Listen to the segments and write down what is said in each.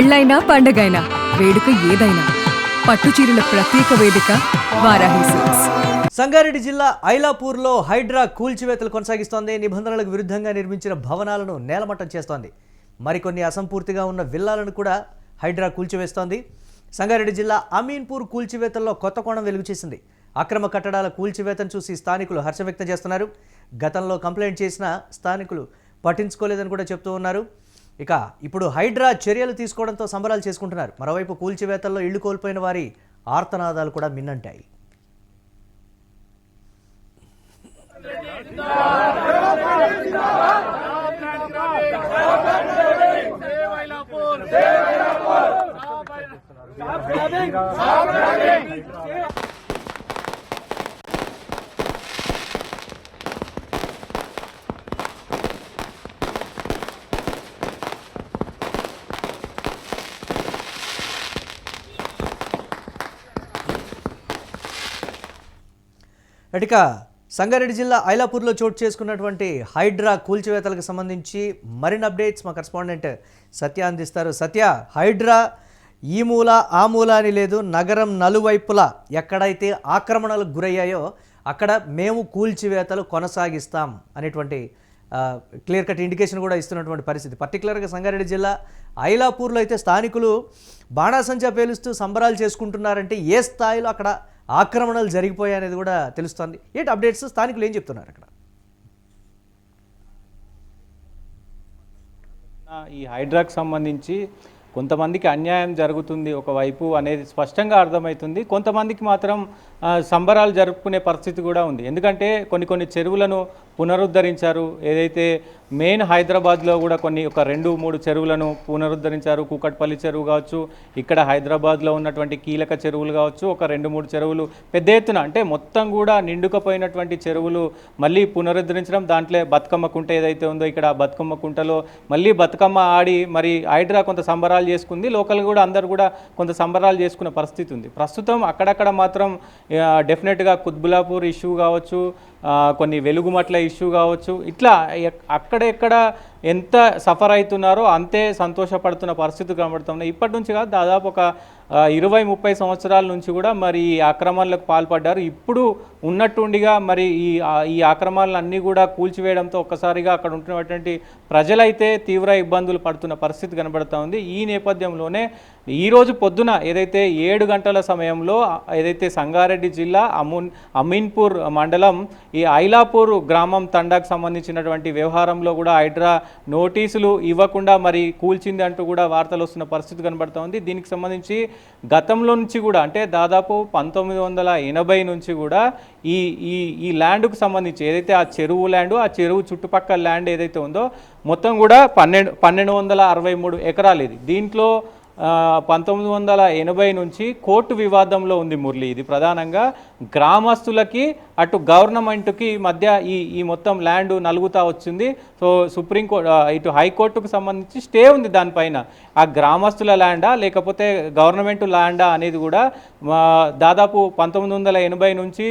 పెళ్ళైనా పండగైనా వేడుక ఏదైనా పట్టుచీరల ప్రత్యేక వేదిక వారాహి సిల్క్స్. సంగారెడ్డి జిల్లా ఐలాపూర్లో హైడ్రా కూల్చివేతలు కొనసాగిస్తోంది. నిబంధనలకు విరుద్ధంగా నిర్మించిన భవనాలను నేలమట్టం చేస్తోంది. మరికొన్ని అసంపూర్తిగా ఉన్న విల్లాలను కూడా హైడ్రా కూల్చివేస్తోంది. సంగారెడ్డి జిల్లా అమీన్పూర్ కూల్చివేతల్లో కొత్త కోణం వెలుగుచేసింది. అక్రమ కట్టడాల కూల్చివేతను చూసి స్థానికులు హర్షం వ్యక్తం చేస్తున్నారు. గతంలో కంప్లైంట్ చేసిన స్థానికులు పట్టించుకోలేదని కూడా చెప్తూ ఉన్నారు. ఇక ఇప్పుడు హైడ్రా చర్యలు తీసుకోవడంతో సంబరాలు చేసుకుంటున్నారు. మరోవైపు కూల్చివేతల్లో ఇళ్లు కోల్పోయిన వారి ఆర్తనాదాలు కూడా మిన్నంటాయి. ఇక సంగారెడ్డి జిల్లా ఐలాపూర్లో చోటు చేసుకున్నటువంటి హైడ్రా కూల్చివేతలకు సంబంధించి మరిన్ని అప్డేట్స్ మా కరెస్పాండెంట్ సత్య అందిస్తారు. సత్య, హైడ్రా ఈ మూల ఆ మూల అని లేదు, నగరం నలువైపులా ఎక్కడైతే ఆక్రమణలకు గురయ్యాయో అక్కడ మేము కూల్చివేతలు కొనసాగిస్తాం అనేటువంటి క్లియర్ కట్ ఇండికేషన్ కూడా ఇస్తున్నటువంటి పరిస్థితి. పర్టికులర్గా సంగారెడ్డి జిల్లా ఐలాపూర్లో అయితే స్థానికులు బాణాసంచా పేలుస్తూ సంబరాలు చేసుకుంటున్నారంటే ఏ స్థాయిలో అక్కడ ఆక్రమణలు జరిగిపోయాయి అనేది కూడా తెలుస్తోంది. ఏంటి అప్డేట్స్, స్థానికులు ఏం చెప్తున్నారు అక్కడ? ఈ హైడ్రాకి సంబంధించి కొంతమందికి అన్యాయం జరుగుతుంది ఒకవైపు అనేది స్పష్టంగా అర్థమవుతుంది. కొంతమందికి మాత్రం సంబరాలు జరుపుకునే పరిస్థితి కూడా ఉంది. ఎందుకంటే కొన్ని చెరువులను పునరుద్ధరించారు. ఏదైతే మెయిన్ హైదరాబాద్లో కూడా ఒక 2-3 చెరువులను పునరుద్ధరించారు. కూకట్పల్లి చెరువు కావచ్చు, ఇక్కడ హైదరాబాద్లో ఉన్నటువంటి కీలక చెరువులు కావచ్చు, ఒక 2-3 చెరువులు పెద్ద ఎత్తున అంటే మొత్తం కూడా నిండుకపోయినటువంటి చెరువులు మళ్ళీ పునరుద్ధరించడం. దాంట్లో బతుకమ్మ కుంట ఏదైతే ఉందో ఇక్కడ బతుకమ్మ కుంటలో మళ్ళీ బతుకమ్మ ఆడి మరి హైడ్రా కొంత సంబరాలు చేసుకుంది. లోకల్ కూడా అందరు కూడా కొంత సంబరాలు చేసుకున్న పరిస్థితి ఉంది. ప్రస్తుతం అక్కడక్కడ మాత్రం డెఫినెట్గా కుత్బులాపూర్ ఇష్యూ కావచ్చు, కొన్ని వెలుగుమట్ల ఇష్యూ కావచ్చు, ఇట్లా అక్కడెక్కడ ఎంత సఫర్ అవుతున్నారో అంతే సంతోషపడుతున్న పరిస్థితి కనబడుతున్నాయి. ఇప్పటి నుంచి కాదు, దాదాపు ఒక 20-30 సంవత్సరాల నుంచి కూడా మరి ఈ ఆక్రమణలకు పాల్పడ్డారు. ఇప్పుడు ఉన్నట్టుండిగా మరి ఈ ఆక్రమణలన్నీ కూడా కూల్చివేయడంతో ఒక్కసారిగా అక్కడ ఉంటున్నటువంటి ప్రజలైతే తీవ్ర ఇబ్బందులు పడుతున్న పరిస్థితి కనబడుతూ ఉంది. ఈ నేపథ్యంలోనే ఈరోజు పొద్దున ఏదైతే 7 గంటల సమయంలో ఏదైతే సంగారెడ్డి జిల్లా అమీన్పూర్ మండలం ఈ ఐలాపూర్ గ్రామం తండాకు సంబంధించినటువంటి వ్యవహారంలో కూడా హైడ్రా నోటీసులు ఇవ్వకుండా మరి కూల్చింది అంటూ కూడా వార్తలు వస్తున్న పరిస్థితి కనబడుతూ ఉంది. దీనికి సంబంధించి గతంలో నుంచి కూడా అంటే దాదాపు 1980 నుంచి కూడా ఈ ల్యాండ్కు సంబంధించి ఏదైతే ఆ చెరువు ల్యాండ్, ఆ చెరువు చుట్టుపక్కల ల్యాండ్ ఏదైతే ఉందో మొత్తం కూడా 1263 ఎకరాలు ఇది. దీంట్లో 1980 నుంచి కోర్టు వివాదంలో ఉంది మురళి. ఇది ప్రధానంగా గ్రామస్తులకి అటు గవర్నమెంట్కి మధ్య ఈ మొత్తం ల్యాండ్ నలుగుతా వచ్చింది. సో సుప్రీంకోర్టు ఇటు హైకోర్టుకు సంబంధించి స్టే ఉంది దానిపైన. ఆ గ్రామస్తుల ల్యాండా లేకపోతే గవర్నమెంట్ ల్యాండా అనేది కూడా దాదాపు 1980 నుంచి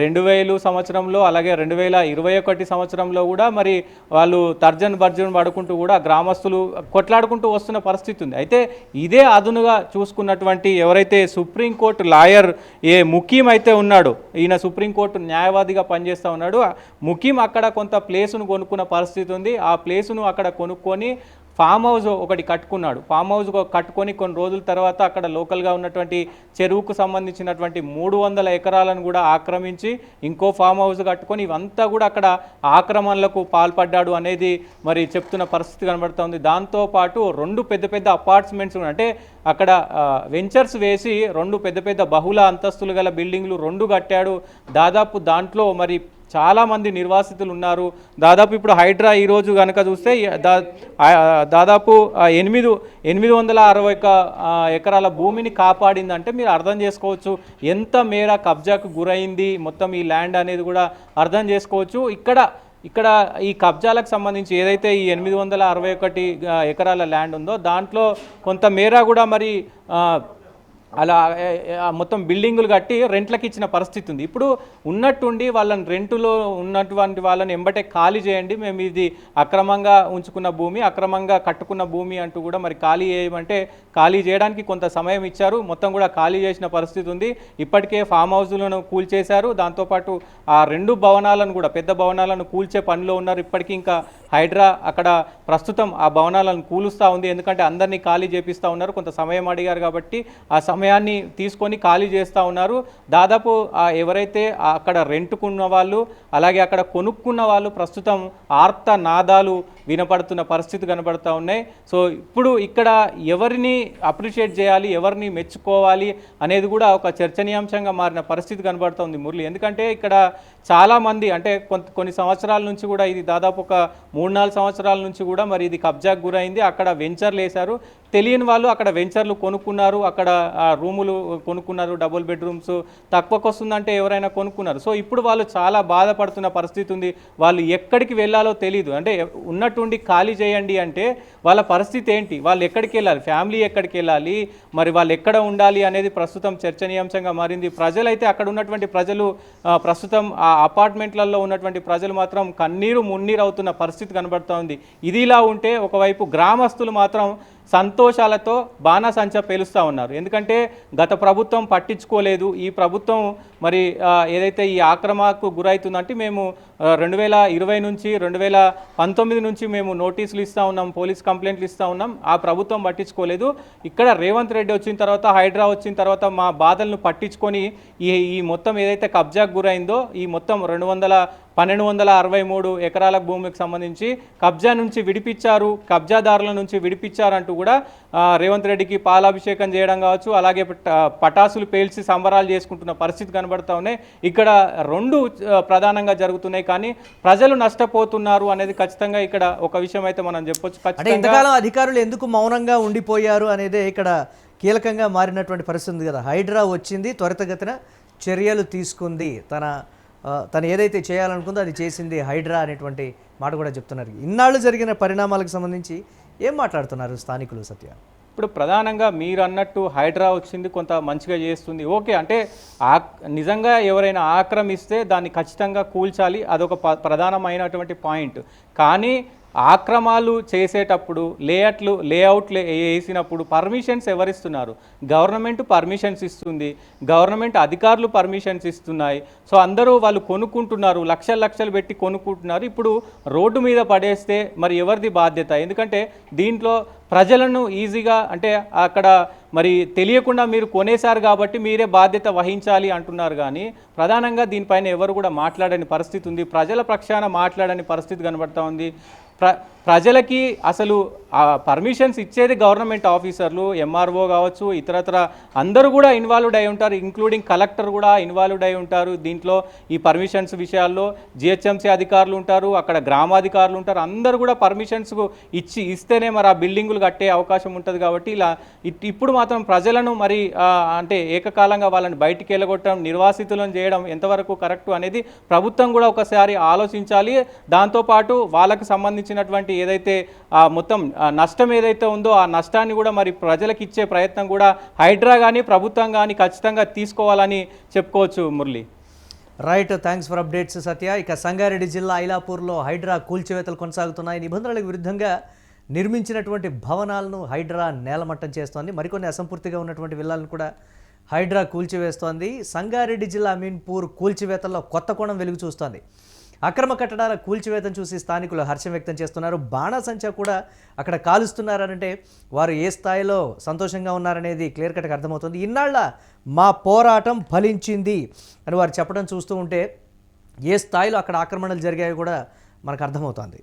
2000 సంవత్సరంలో అలాగే 2021 సంవత్సరంలో కూడా మరి వాళ్ళు తర్జన్ భర్జన్ పడుకుంటూ కూడా గ్రామస్తులు కొట్లాడుకుంటూ వస్తున్న పరిస్థితి ఉంది. అయితే ఇదే అదునుగా చూసుకున్నటువంటి ఎవరైతే సుప్రీంకోర్టు లాయర్ ముకీం అయితే ఉన్నాడో, ఈయన సుప్రీంకోర్టు న్యాయవాదిగా పనిచేస్తూ ఉన్నాడు. ముకీం అక్కడ కొంత ప్లేసును కొనుక్కున్న పరిస్థితి ఉంది. ఆ ప్లేసును అక్కడ కొనుక్కొని ఫామ్ హౌస్ ఒకటి కట్టుకున్నాడు. ఫామ్ హౌస్ కట్టుకొని కొన్ని రోజుల తర్వాత అక్కడ లోకల్గా ఉన్నటువంటి చెరువుకు సంబంధించినటువంటి 300 ఎకరాలను కూడా ఆక్రమించి ఇంకో ఫామ్ హౌస్ కట్టుకొని ఇవంతా కూడా అక్కడ ఆక్రమణలకు పాల్పడ్డాడు అనేది మరి చెప్తున్న పరిస్థితి కనబడుతుంది. దాంతోపాటు 2 పెద్ద అపార్ట్మెంట్స్ అంటే అక్కడ వెంచర్స్ వేసి 2 పెద్ద బహుళ అంతస్తులు గల బిల్డింగ్లు 2 కట్టాడు. దాదాపు దాంట్లో మరి చాలామంది నిర్వాసితులు ఉన్నారు. దాదాపు ఇప్పుడు హైడ్రా ఈరోజు కనుక చూస్తే దాదాపు 861 ఎకరాల భూమిని కాపాడిందంటే మీరు అర్థం చేసుకోవచ్చు ఎంత మేర కబ్జాకు గురైంది మొత్తం ఈ ల్యాండ్ అనేది కూడా అర్థం చేసుకోవచ్చు. ఇక్కడ ఈ కబ్జాలకు సంబంధించి ఏదైతే ఈ 861 ఎకరాల ల్యాండ్ ఉందో దాంట్లో కొంత మేర కూడా మరి అలా మొత్తం బిల్డింగులు కట్టి రెంట్లకు ఇచ్చిన పరిస్థితి ఉంది. ఇప్పుడు ఉన్నట్టుండి వాళ్ళని రెంటులో ఉన్నటువంటి వాళ్ళని ఎంబటే ఖాళీ చేయండి, మేము ఇది అక్రమంగా ఉంచుకున్న భూమి, అక్రమంగా కట్టుకున్న భూమి అంటూ కూడా మరి ఖాళీ చేయమంటే ఖాళీ చేయడానికి కొంత సమయం ఇచ్చారు. మొత్తం కూడా ఖాళీ చేసిన పరిస్థితి ఉంది. ఇప్పటికే ఫామ్ హౌస్లను కూల్చేశారు. దాంతోపాటు ఆ 2 భవనాలను కూడా పెద్ద భవనాలను కూల్చే పనిలో ఉన్నారు. ఇప్పటికీ ఇంకా హైడ్రా అక్కడ ప్రస్తుతం ఆ భవనాలను కూలుస్తూ ఉంది. ఎందుకంటే అందరినీ ఖాళీ చేపిస్తూ ఉన్నారు. కొంత సమయం అడిగారు కాబట్టి ఆ సమయాన్ని తీసుకొని ఖాళీ చేస్తూ ఉన్నారు. దాదాపు ఎవరైతే అక్కడ రెంట్కున్న వాళ్ళు అలాగే అక్కడ కొనుక్కున్న వాళ్ళు ప్రస్తుతం ఆర్త నాదాలు వినపడుతున్న పరిస్థితి కనబడుతూ ఉన్నాయి. సో ఇప్పుడు ఇక్కడ ఎవరిని అప్రిషియేట్ చేయాలి, ఎవరిని మెచ్చుకోవాలి అనేది కూడా ఒక చర్చనీయాంశంగా మారిన పరిస్థితి కనబడుతుంది మురళి. ఎందుకంటే ఇక్కడ చాలామంది అంటే కొన్ని సంవత్సరాల నుంచి కూడా ఇది దాదాపు ఒక 3-4 సంవత్సరాల నుంచి కూడా మరి ఇది కబ్జాకు గురైంది. అక్కడ వెంచర్లు వేశారు. తెలియని వాళ్ళు అక్కడ వెంచర్లు కొనుక్కున్నారు, అక్కడ రూములు కొనుక్కున్నారు, డబుల్ బెడ్రూమ్స్ తక్కువకు వస్తుందంటే ఎవరైనా కొనుక్కున్నారు. సో ఇప్పుడు వాళ్ళు చాలా బాధపడుతున్న పరిస్థితి ఉంది. వాళ్ళు ఎక్కడికి వెళ్ళాలో తెలియదు. అంటే ఉన్నట్టుండి ఖాళీ చేయండి అంటే వాళ్ళ పరిస్థితి ఏంటి, వాళ్ళు ఎక్కడికి వెళ్ళాలి, ఫ్యామిలీ ఎక్కడికి వెళ్ళాలి, మరి వాళ్ళు ఎక్కడ ఉండాలి అనేది ప్రస్తుతం చర్చనీయాంశంగా మారింది. ప్రజలైతే అక్కడ ఉన్నటువంటి ప్రజలు ప్రస్తుతం ఆ అపార్ట్మెంట్లలో ఉన్నటువంటి ప్రజలు మాత్రం కన్నీరు మున్నీరు అవుతున్న పరిస్థితి కనబడుతూ ఉంది. ఇదిలా ఉంటే ఒకవైపు గ్రామస్తులు మాత్రం సంతోషాలతో బాణాసంచా పేలుస్తూ ఉన్నారు. ఎందుకంటే గత ప్రభుత్వం పట్టించుకోలేదు. ఈ ప్రభుత్వం మరి ఏదైతే ఈ ఆక్రమణకు గురవుతుందంటే మేము 2020 నుంచి 2019 నుంచి మేము నోటీసులు ఇస్తూ ఉన్నాం, పోలీస్ కంప్లైంట్లు ఇస్తూ ఉన్నాం. ఆ ప్రభుత్వం పట్టించుకోలేదు. ఇక్కడ రేవంత్ రెడ్డి వచ్చిన తర్వాత, హైడ్రా వచ్చిన తర్వాత మా బాధలను పట్టించుకొని ఈ మొత్తం ఏదైతే కబ్జాకు గురైందో ఈ మొత్తం 1263 ఎకరాల భూమికి సంబంధించి కబ్జా నుంచి విడిపించారు, కబ్జాదారుల నుంచి విడిపించారంటూ కూడా రేవంత్ రెడ్డికి పాలాభిషేకం చేయడం కావచ్చు, అలాగే పటాసులు పేల్చి సంబరాలు చేసుకుంటున్న పరిస్థితి కనబడుతూ ఉన్నాయి. ఇక్కడ 2 ప్రధానంగా జరుగుతున్నాయి. కానీ ప్రజలు నష్టపోతున్నారు అనేది ఖచ్చితంగా ఇక్కడ ఒక విషయం అయితే మనం చెప్పొచ్చు. అంటే ఇంతకాలం అధికారులు ఎందుకు మౌనంగా ఉండిపోయారు అనేదే ఇక్కడ కీలకంగా మారినటువంటి పరిస్థితి ఉంది కదా. హైడ్రా వచ్చింది, త్వరితగతిన చర్యలు తీసుకుంది, తను ఏదైతే చేయాలనుకుందో అది చేసింది హైడ్రా అనేటువంటి మాట కూడా చెప్తున్నారు. ఇన్నాళ్ళు జరిగిన పరిణామాలకు సంబంధించి ఏం మాట్లాడుతున్నారు స్థానికులు సత్య? ఇప్పుడు ప్రధానంగా మీరు అన్నట్టు హైడ్రా వచ్చింది, కొంత మంచిగా చేస్తుంది, ఓకే. అంటే నిజంగా ఎవరైనా ఆక్రమిస్తే దాన్ని ఖచ్చితంగా కూల్చాలి, అదొక ప్రధానమైనటువంటి పాయింట్. కానీ ఆక్రమాలు చేసేటప్పుడు లేఅవుట్లు వేసినప్పుడు పర్మిషన్స్ ఎవరిస్తున్నారు? గవర్నమెంట్ పర్మిషన్స్ ఇస్తుంది, గవర్నమెంట్ అధికారులు పర్మిషన్స్ ఇస్తున్నాయి. సో అందరూ వాళ్ళు కొనుక్కుంటున్నారు, లక్షలు పెట్టి కొనుక్కుంటున్నారు. ఇప్పుడు రోడ్డు మీద పడేస్తే మరి ఎవరిది బాధ్యత? ఎందుకంటే దీంట్లో ప్రజలను ఈజీగా అంటే అక్కడ మరి తెలియకుండా మీరు కొనేశారు కాబట్టి మీరే బాధ్యత వహించాలి అంటున్నారు. కానీ ప్రధానంగా దీనిపైన ఎవరు కూడా మాట్లాడని పరిస్థితి ఉంది. ప్రజల పక్షాన మాట్లాడని పరిస్థితి కనబడుతూ ఉంది. ప్రజలకి అసలు పర్మిషన్స్ ఇచ్చేది గవర్నమెంట్ ఆఫీసర్లు, ఎంఆర్ఓ కావచ్చు, ఇతరత్ర అందరూ కూడా ఇన్వాల్వ్డ్ అయి ఉంటారు, ఇంక్లూడింగ్ కలెక్టర్ కూడా ఇన్వాల్వ్డ్ అయి ఉంటారు దీంట్లో. ఈ పర్మిషన్స్ విషయాల్లో జిహెచ్ఎంసీ అధికారులు ఉంటారు, అక్కడ గ్రామాధికారులు ఉంటారు, అందరూ కూడా పర్మిషన్స్ ఇస్తేనే మరి ఆ బిల్డింగులు కట్టే అవకాశం ఉంటుంది. కాబట్టి ఇలా ఇప్పుడు మాత్రం ప్రజలను మరి అంటే ఏకకాలంగా వాళ్ళని బయటికి వెళ్ళగొట్టడం, నిర్వాసితులను చేయడం ఎంతవరకు కరెక్ట్ అనేది ప్రభుత్వం కూడా ఒకసారి ఆలోచించాలి. దాంతోపాటు వాళ్ళకు సంబంధించినటువంటి ఏదైతే మొత్తం నష్టం ఏదైతే ఉందో ఆ నష్టాన్ని కూడా మరి ప్రజలకు ఇచ్చే ప్రయత్నం కూడా హైడ్రా కానీ ప్రభుత్వం కానీ ఖచ్చితంగా తీసుకోవాలని చెప్పుకోవచ్చు Murali. Right, thanks for updates Satya. ఇక సంగారెడ్డి జిల్లా ఐలాపూర్లో హైడ్రా కూల్చివేతలు కొనసాగుతున్నాయి. నిబంధనలకు విరుద్ధంగా నిర్మించినటువంటి భవనాలను హైడ్రా నేలమట్టం చేస్తోంది. మరికొన్ని అసంపూర్తిగా ఉన్నటువంటి విల్లాలను కూడా హైడ్రా కూల్చివేస్తోంది. సంగారెడ్డి జిల్లా అమీన్పూర్ కూల్చివేతల్లో కొత్త కోణం వెలుగు చూస్తోంది. అక్రమ కట్టడాల కూల్చివేతను చూసి స్థానికులు హర్షం వ్యక్తం చేస్తున్నారు. బాణాసంచా కూడా అక్కడ కాలుస్తున్నారనంటే వారు ఏ స్థాయిలో సంతోషంగా ఉన్నారనేది క్లియర్ కట్గా అర్థమవుతుంది. ఇన్నాళ్ళ మా పోరాటం ఫలించింది అని వారు చెప్పడం చూస్తూ ఉంటే ఏ స్థాయిలో అక్కడ ఆక్రమణలు జరిగాయో కూడా మనకు అర్థమవుతుంది.